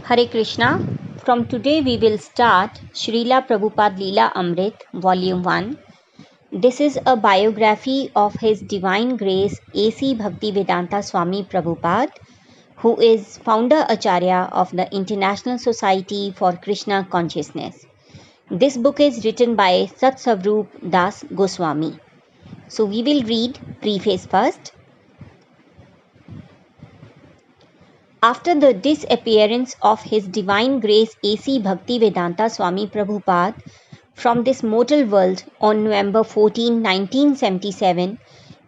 Hare Krishna. From today we will start Srila Prabhupada Lilaamrit, Volume 1. This is a biography of His Divine Grace A.C. Bhaktivedanta Swami Prabhupada, who is founder Acharya of the International Society for Krishna Consciousness. This book is written by Sat Savrup Das Goswami. So we will read Preface first. After the disappearance of His Divine Grace A.C. Bhaktivedanta Swami Prabhupada from this mortal world on November 14, 1977,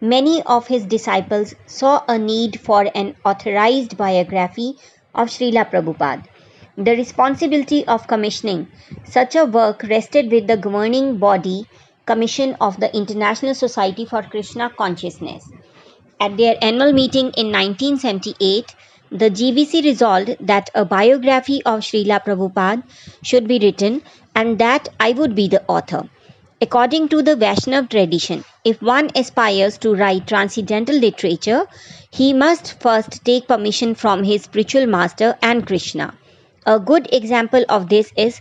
many of his disciples saw a need for an authorized biography of Srila Prabhupada. The responsibility of commissioning such a work rested with the governing body Commission of the International Society for Krishna Consciousness. At their annual meeting in 1978, the GBC resolved that a biography of Srila Prabhupada should be written and that I would be the author. According to the Vaishnav tradition, if one aspires to write transcendental literature, he must first take permission from his spiritual master and Krishna. A good example of this is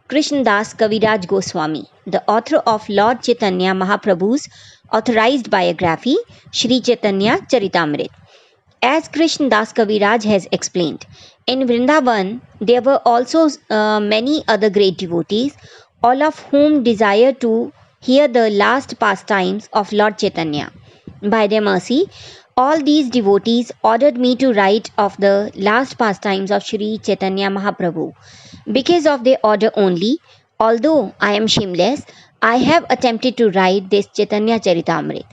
Krishnadas Kaviraj Goswami, the author of Lord Chaitanya Mahaprabhu's authorized biography, Sri Chaitanya Charitamrit. As Krishnadas Kaviraj has explained, in Vrindavan there were also many other great devotees, all of whom desired to hear the last pastimes of Lord Chaitanya. By their mercy, all these devotees ordered me to write of the last pastimes of Sri Chaitanya Mahaprabhu. Because of their order only, although I am shameless, I have attempted to write this Chaitanya Charitamrit.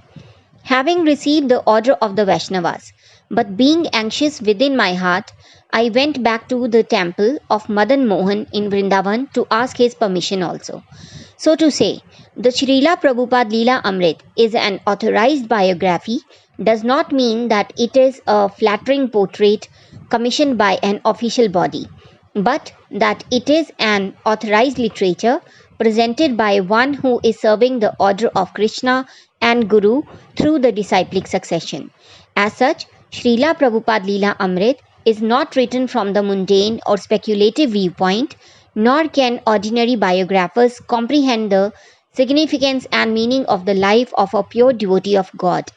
Having received the order of the Vaishnavas, but being anxious within my heart, I went back to the temple of Madan Mohan in Vrindavan to ask his permission also. So to say, the Srila Prabhupada Lilaamrit is an authorized biography does not mean that it is a flattering portrait commissioned by an official body, but that it is an authorized literature presented by one who is serving the order of Krishna and Guru through the disciplic succession. As such, Srila Prabhupada Lilaamrit is not written from the mundane or speculative viewpoint, nor can ordinary biographers comprehend the significance and meaning of the life of a pure devotee of God.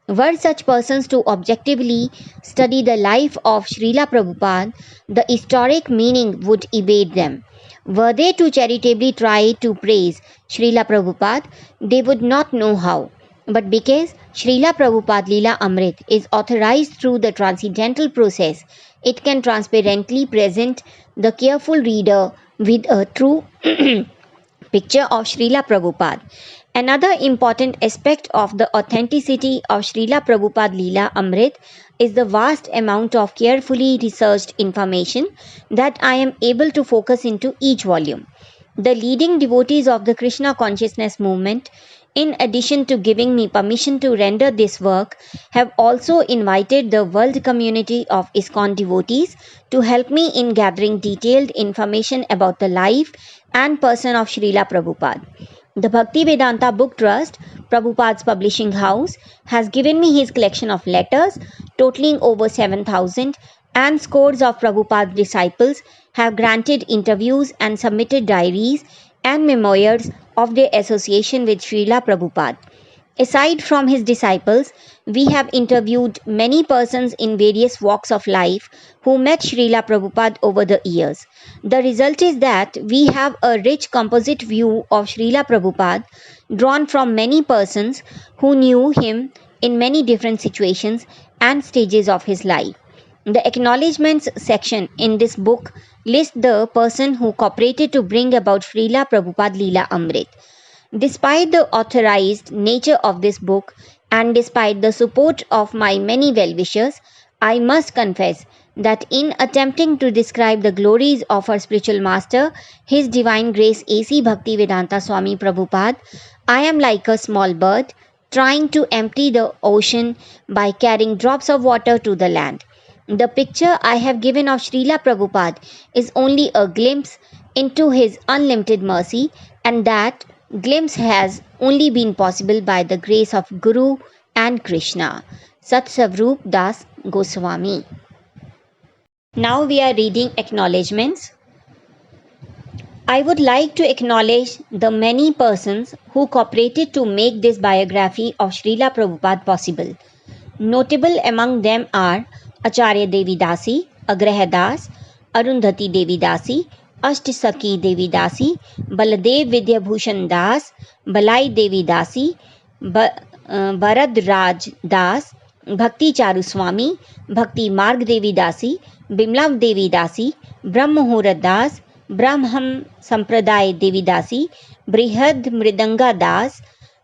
Were such persons to objectively study the life of Srila Prabhupada, the historic meaning would evade them. Were they to charitably try to praise Srila Prabhupada, they would not know how. But because Srila Prabhupada Lilaamrit is authorized through the transcendental process, it can transparently present the careful reader with a true picture of Srila Prabhupada. Another important aspect of the authenticity of Srila Prabhupada Lilaamrit is the vast amount of carefully researched information that I am able to focus into each volume. The leading devotees of the Krishna consciousness movement, in addition to giving me permission to render this work, have also invited the world community of ISKCON devotees to help me in gathering detailed information about the life and person of Srila Prabhupada. The Bhaktivedanta Book Trust, Prabhupada's publishing house, has given me his collection of letters totaling over 7,000, and scores of Prabhupada's disciples have granted interviews and submitted diaries and memoirs of their association with Srila Prabhupada. Aside from his disciples, we have interviewed many persons in various walks of life who met Srila Prabhupada over the years. The result is that we have a rich composite view of Srila Prabhupada drawn from many persons who knew him in many different situations and stages of his life. The Acknowledgements section in this book lists the person who cooperated to bring about Srila Prabhupada Lilaamrit. Despite the authorized nature of this book and despite the support of my many well-wishers, I must confess that in attempting to describe the glories of our spiritual master, His Divine Grace A.C. Bhaktivedanta Swami Prabhupada, I am like a small bird trying to empty the ocean by carrying drops of water to the land. The picture I have given of Srila Prabhupada is only a glimpse into his unlimited mercy, and that glimpse has only been possible by the grace of Guru and Krishna. Sat Savrup Das Goswami. Now we are reading Acknowledgements. I would like to acknowledge the many persons who cooperated to make this biography of Srila Prabhupada possible. Notable among them are Acharya Devi Dasi, Agraha Das, Arundhati Devi Dasi, Ashtasaki Devi Dasi, Baladev Vidyabhushan Das, Balai Devi Dasi, Bharad Raj Das, Bhakti Charu Swami, Bhakti Marg Devi Dasi, Bimla Devi Dasi, Brahmahura Das, Brahmam Sampraday Devi Dasi, Brihad Mridanga Das,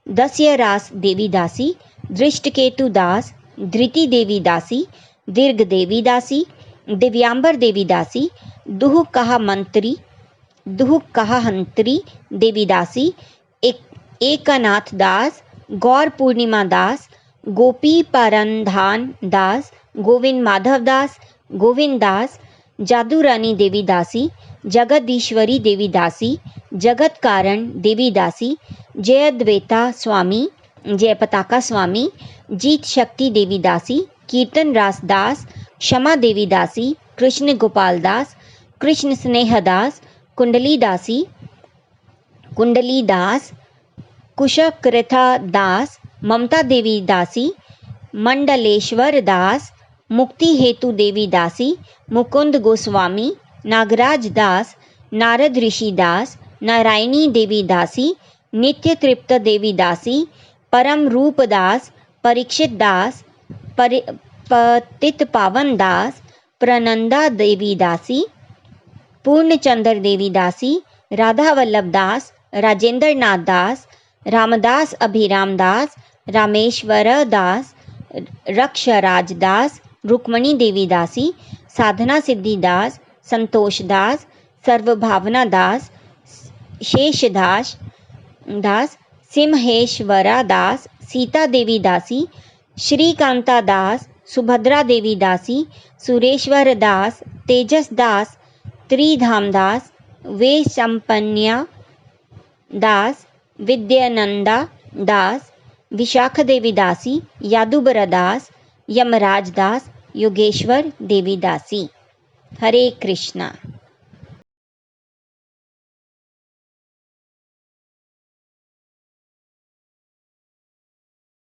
Dasya Ras Devi Dasi, Drishtaketu Das, धृति देवी दासी, दीर्घ देवी दासी, दिव्यांबर देवी दासी, दुह कहा हंत्री देवी दासी, एकनाथ दास, गौर पूर्णिमा दास, गोपी परंधान दास, गोविंद माधव दास, गोविंद दास, जादू रानी देवी दासी, जगदीश्वरी देवी दासी, जगत कारण देवी दासी, जयद्वेता स्वामी, जय पताका स्वामी, जीत शक्ति देवी दासी, कीर्तन रास दास, क्षमा देवी दासी, कृष्ण गोपाल दास, कृष्ण स्नेह दास, कुंडली दास, कुशकृथा दास, ममता देवी दासी, मंडलेश्वर दास, मुक्ति हेतु देवी दासी, मुकुंद गोस्वामी, नागराज दास, नारद ऋषि दास, नारायणी देवी दासी, नित्य तृप्त देवी दासी, परम रूप दास, परीक्षित दास, पतित पावन दास, प्रनंदा देवी दासी, पूर्णचंद्र देवी दासी, राधा वल्लभ दास, राजेंद्र नाथ दास, रामदास अभिराम दास, रामेश्वर दास, रक्षराज दास, रुक्मणी देवी दासी, साधना सिद्धि दास, संतोष दास, सर्वभावना दास, शेषदास दास, सिंहेश्वरा दास, सीता देवी दासी, श्रीकांता दास, सुभद्रा देवी दासी, सुरेश्वर दास, तेजस दास, त्रिधाम दास, वेशंपन्या दास, विद्यानंदा दास, विशाख देवी दासी, यादुबर दास, यमराज दास, योगेश्वर देवी दासी। हरे कृष्णा।